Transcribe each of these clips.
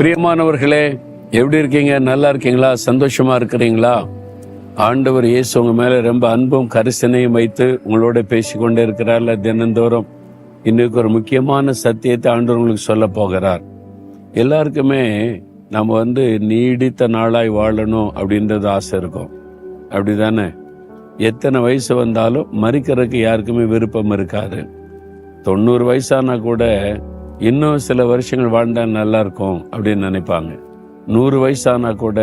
பிரியமானவர்களே, எப்படி இருக்கீங்க? நல்லா இருக்கீங்களா? சந்தோஷமா இருக்கிறீங்களா? ஆண்டவர் இயேசு உங்க மேல ரொம்ப அன்பும் கரிசனையும் வைத்து உங்களோட பேசிக்கொண்டே இருக்கிறார்ல தினந்தோறும். இன்னைக்கு ஒரு முக்கியமான சத்தியத்தை ஆண்டவர் உங்களுக்கு சொல்ல போகிறார். எல்லாருக்குமே நம்ம நீடித்த நாளாய் வாழணும் அப்படின்றது ஆசை இருக்கும், அப்படிதானே? எத்தனை வயசு வந்தாலும் மறிக்கிறதுக்கு யாருக்குமே விருப்பம் இருக்காது. 90 வயசானா கூட இன்னும் சில வருஷங்கள் வாழ்ந்தா நல்லா இருக்கும் அப்படின்னு நினைப்பாங்க. 100 வயசானா கூட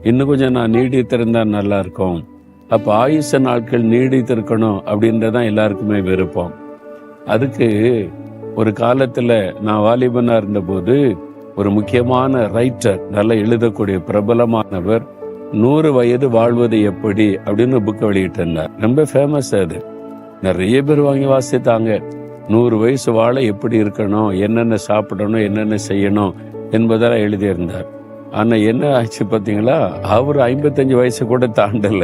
இன்னும் கொஞ்சம் நான் நீடித்திருந்தா நல்லா இருக்கும். அப்ப ஆயுச நாட்கள் நீடித்திருக்கணும் அப்படின்றதான் எல்லாருக்குமே விருப்பம். அதுக்கு ஒரு காலத்துல நான் வாலிபனா இருந்தபோது ஒரு முக்கியமான ரைட்டர், நல்லா எழுதக்கூடிய பிரபலமானவர் 100 வயது வாழ்வது எப்படி அப்படின்னு புக்கை வெளியிட்டு இருந்தார். ரொம்ப ஃபேமஸ். அது நிறைய பேர் வாங்கி வாசித்தாங்க. 100 வயசு வாழ எப்படி இருக்கணும், என்னென்ன சாப்பிடணும், என்னென்ன செய்யணும் என்பதெல்லாம் எழுதியிருந்தார். ஆனா என்ன ஆச்சு பார்த்தீங்களா? அவர் 55 வயசு கூட தாண்டல,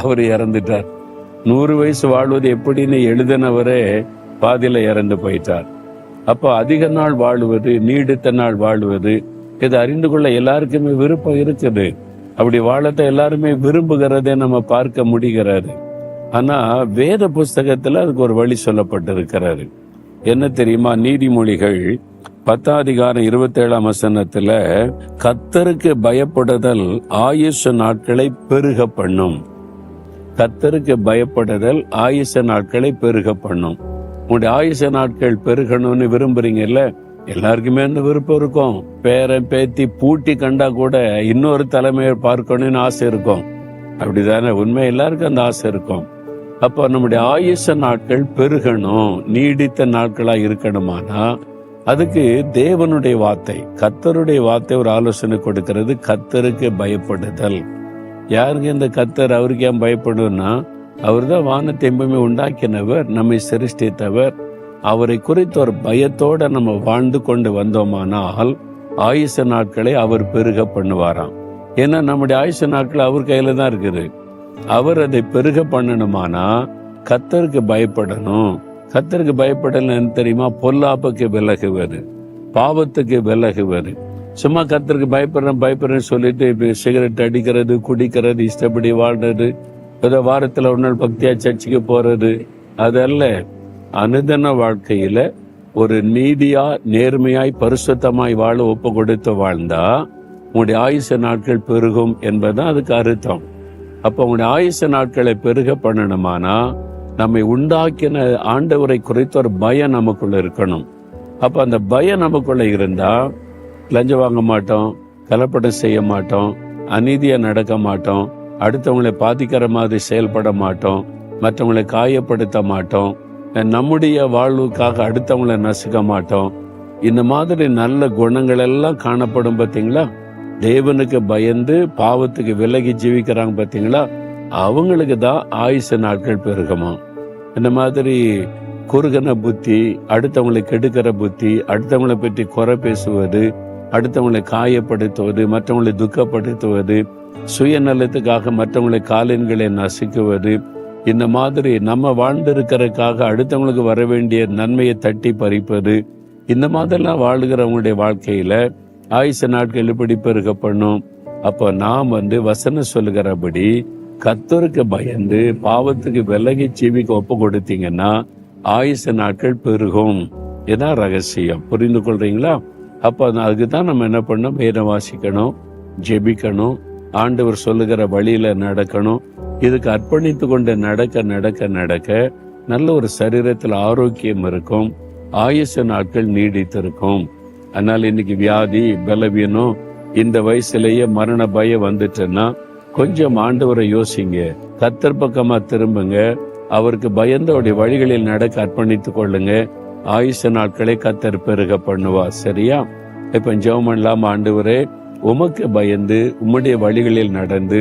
அவர் இறந்துட்டார். 100 வயசு வாழ்வது எப்படின்னு எழுதினவரே பாதியில இறந்து போயிட்டார். அப்போ அதிக நாள் வாழுவது, நீடித்த நாள் வாழுவது, இதை அறிந்து கொள்ள எல்லாருக்குமே விருப்பம் இருக்குது. அப்படி வாழத்தை எல்லாருமே விரும்புகிறதே நம்ம பார்க்க முடிகிறது. ஆனா வேத புஸ்தகத்துல அதுக்கு ஒரு வழி சொல்லப்பட்டிருக்கிறாரு. என்ன தெரியுமா? நீதிமொழிகள் 10:27 கர்த்தருக்கு பயப்படுதல் ஆயுச நாட்களை பெருக பண்ணும். கர்த்தருக்கு பயப்படுதல் ஆயுச நாட்களை பெருக பண்ணும். உங்களுடைய ஆயுச நாட்கள் பெருகணும்னு விரும்புறீங்கல்ல? எல்லாருக்குமே அந்த விருப்பம் இருக்கும். பேரன் பேத்தி பூட்டி கண்டா கூட இன்னொரு தலைமையை பார்க்கணும்னு ஆசை இருக்கும், அப்படிதானே? உண்மை, எல்லாருக்கும் அந்த ஆசை இருக்கும். அப்போ நம்முடைய ஆயுச நாட்கள் பெருகணும், நீடித்த நாட்களா இருக்கணுமானா அதுக்கு தேவனுடைய வார்த்தை, கர்த்தருடைய வார்த்தை ஒரு ஆலோசனை கொடுக்கிறது. கர்த்தருக்கு பயப்படுதல். யாருங்க இந்த கர்த்தர்? அவருக்கு ஏன் பயப்படும்னா, அவர் தான் வானத்தை எப்பவுமே உண்டாக்கினவர், நம்மை சிருஷ்டித்தவர். அவரை குறித்த ஒரு பயத்தோட நம்ம வாழ்ந்து கொண்டு வந்தோமானால் ஆயுச நாட்களை அவர் பெருக பண்ணுவாராம். ஏன்னா நம்முடைய ஆயுச நாட்கள் அவர் கையில தான் இருக்குது. அவர் அதை பெருக பண்ணணுமானா கர்த்தருக்கு பயப்படணும். கர்த்தருக்கு பயப்படல தெரியுமா? பொல்லாப்புக்கு விலகுவது, பாவத்துக்கு விலகுவது. சும்மா கர்த்தருக்கு பயப்படுறேன்னு சொல்லிட்டு இப்ப சிகரெட் அடிக்கிறது, குடிக்கிறது, இஷ்டப்படி வாழ்றது, ஏதோ வாரத்துல ஒரு நாள் பக்தியா சர்ச்சுக்கு போறது, அதல்ல. அனுதின வாழ்க்கையில ஒரு நீதியா, நேர்மையாய், பரிசுத்தமாய் வாழ ஒப்பு கொடுத்து வாழ்ந்தா உங்களுடைய ஆயுச நாட்கள் பெருகும் என்பதுதான் அதுக்கு அர்த்தம். அப்ப உங்களுடைய ஆயுச நாட்களை பெருக பண்ணணுமானா நம்மை உண்டாக்கின ஆண்டவரை குறித்த ஒரு பயம் நமக்குள்ள இருக்கணும். அப்ப அந்த பயம் நமக்குள்ள இருந்தா லஞ்சம் வாங்க மாட்டோம், கலப்படம் செய்ய மாட்டோம், அநீதியா நடக்க மாட்டோம், அடுத்தவங்களை பாதிக்கிற மாதிரி செயல்பட மாட்டோம், மற்றவங்களை காயப்படுத்த மாட்டோம், நம்முடைய வாழ்வுக்காக அடுத்தவங்களை நசுக்க மாட்டோம். இந்த மாதிரி நல்ல குணங்கள் எல்லாம் காணப்படும். பார்த்தீங்களா? தேவனுக்கு பயந்து பாவத்துக்கு விலகி ஜீவிக்கிறாங்க பார்த்தீங்களா? அவங்களுக்கு தான் ஆயுச நாட்கள் பெருகுமா. இந்த மாதிரி குறுகன புத்தி, அடுத்தவங்களை கெடுக்கிற புத்தி, அடுத்தவங்களை பற்றி குறை பேசுவது, அடுத்தவங்களை காயப்படுத்துவது, மற்றவங்களை துக்கப்படுத்துவது, சுயநலத்துக்காக மற்றவங்களை காலின்களை நசுக்குவது, இந்த மாதிரி நம்ம வாழ்ந்திருக்கிறதுக்காக அடுத்தவங்களுக்கு வர வேண்டிய நன்மையை தட்டி பறிப்பது, இந்த மாதிரிலாம் வாழுகிறவங்களுடைய வாழ்க்கையில ஆயுச நாட்கள் எப்படி பெருக பண்ணும்? அப்போ நாம் வசனம் சொல்லுகிறபடி கர்த்தருக்கு பயந்து பாவத்துக்கு விலகி ஜீவிக்க ஒப்பு கொடுத்தீங்கன்னா ஆயுச நாட்கள் பெருகும். இதான் ரகசியம். புரிந்து கொள்றீங்களா? அப்போ அதுக்குதான் நம்ம என்ன பண்ணோம்? வேதம் வாசிக்கணும், ஜெபிக்கணும், ஆண்டவர் சொல்லுகிற வழியில நடக்கணும். இதுக்கு அர்ப்பணித்து கொண்டு நடக்க நடக்க நடக்க நல்ல ஒரு சரீரத்தில் ஆரோக்கியம் இருக்கும், ஆயுச நாட்கள் நீடித்திருக்கும். அதனால இன்னைக்கு வியாதி, பலவீனம், இந்த வயசுலயே மரண பயம் வந்துட்டுன்னா கொஞ்சம் ஆண்டவரை யோசிங்க, கர்த்தர் பக்கமா திரும்புங்க, அவருக்கு பயந்தோடைய வழிகளில் நடக்க அர்ப்பணித்துக் கொள்ளுங்க. ஆயுச நாட்களை கர்த்தர் பெருக பண்ணுவா. சரியா? இப்ப ஜெபம் பண்ணலாம். ஆண்டவரே, உமக்கு பயந்து உம்முடைய வழிகளில் நடந்து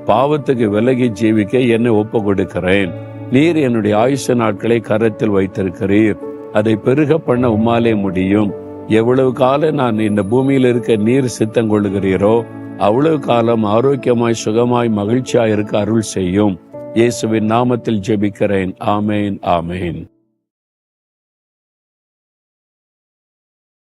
பாவத்துக்கு விலகி ஜீவிக்க என்னை ஒப்பு கொடுக்கிறேன். நீர் என்னுடைய ஆயுச நாட்களை கரத்தில் வைத்திருக்கிறீர். அதை பெருக பண்ண உம்மாலே முடியும். எவ்வளவு காலம் நான் இந்த பூமியில் இருக்க நீர் சித்தம் கொள்ளுகிறீரோ அவ்வளவு காலம் ஆரோக்கியமாய், சுகமாய், மகிழ்ச்சியாய் இருக்க அருள் செய்யும். இயேசுவின் நாமத்தில் ஜெபிக்கிறேன். ஆமேன், ஆமேன்.